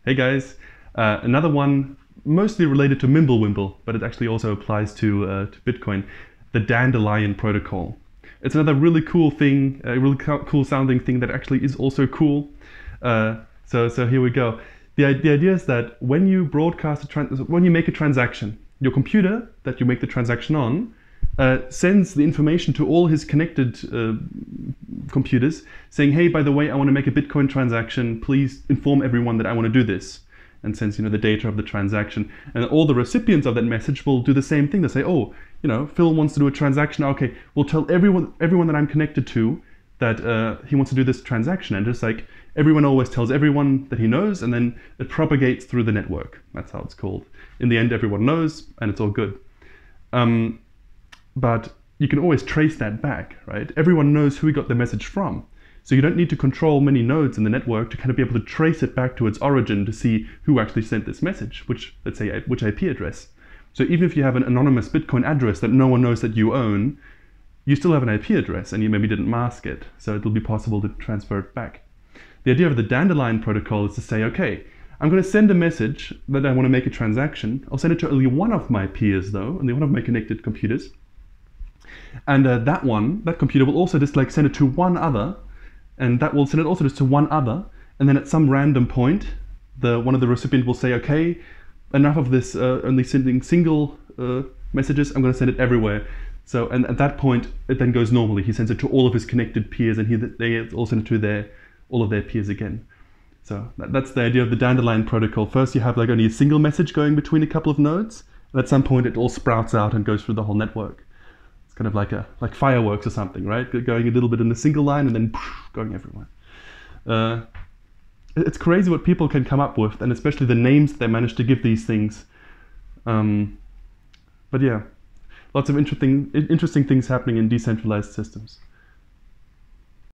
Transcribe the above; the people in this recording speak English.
Hey guys, another one mostly related to Mimblewimble, but it actually also applies to Bitcoin, the Dandelion Protocol. It's another really cool thing, a really cool sounding thing that actually is also cool. So here we go. The idea is that when you when you make a transaction, your computer that you make the transaction on sends the information to all his connected computers saying, hey, by the way, I want to make a Bitcoin transaction. Please inform everyone that I want to do this. And sends the data of the transaction. And all the recipients of that message will do the same thing. They say, oh, Phil wants to do a transaction. Okay, we'll tell everyone that I'm connected to that he wants to do this transaction. And just like everyone always tells everyone that he knows, and then it propagates through the network. That's how it's called. In the end, everyone knows, and it's all good. But you can always trace that back, right? Everyone knows who he got the message from. So you don't need to control many nodes in the network to kind of be able to trace it back to its origin to see who actually sent this message, let's say, which IP address. So even if you have an anonymous Bitcoin address that no one knows that you own, you still have an IP address and you maybe didn't mask it. So it'll be possible to transfer it back. The idea of the Dandelion Protocol is to say, okay, I'm going to send a message that I want to make a transaction. I'll send it to only one of my peers though, only one of my connected computers. And that computer will also just send it to one other, and that will send it also just to one other, and then at some random point, one of the recipients will say, okay, enough of this only sending single messages, I'm going to send it everywhere. So, and at that point, it then goes normally. He sends it to all of his connected peers, and they all send it to all of their peers again. So that's the idea of the Dandelion Protocol. First, you have only a single message going between a couple of nodes, and at some point, it all sprouts out and goes through the whole network. It's kind of like fireworks or something, right? Going a little bit in a single line and then going everywhere. It's crazy what people can come up with, and especially the names they manage to give these things. But yeah, lots of interesting things happening in decentralized systems.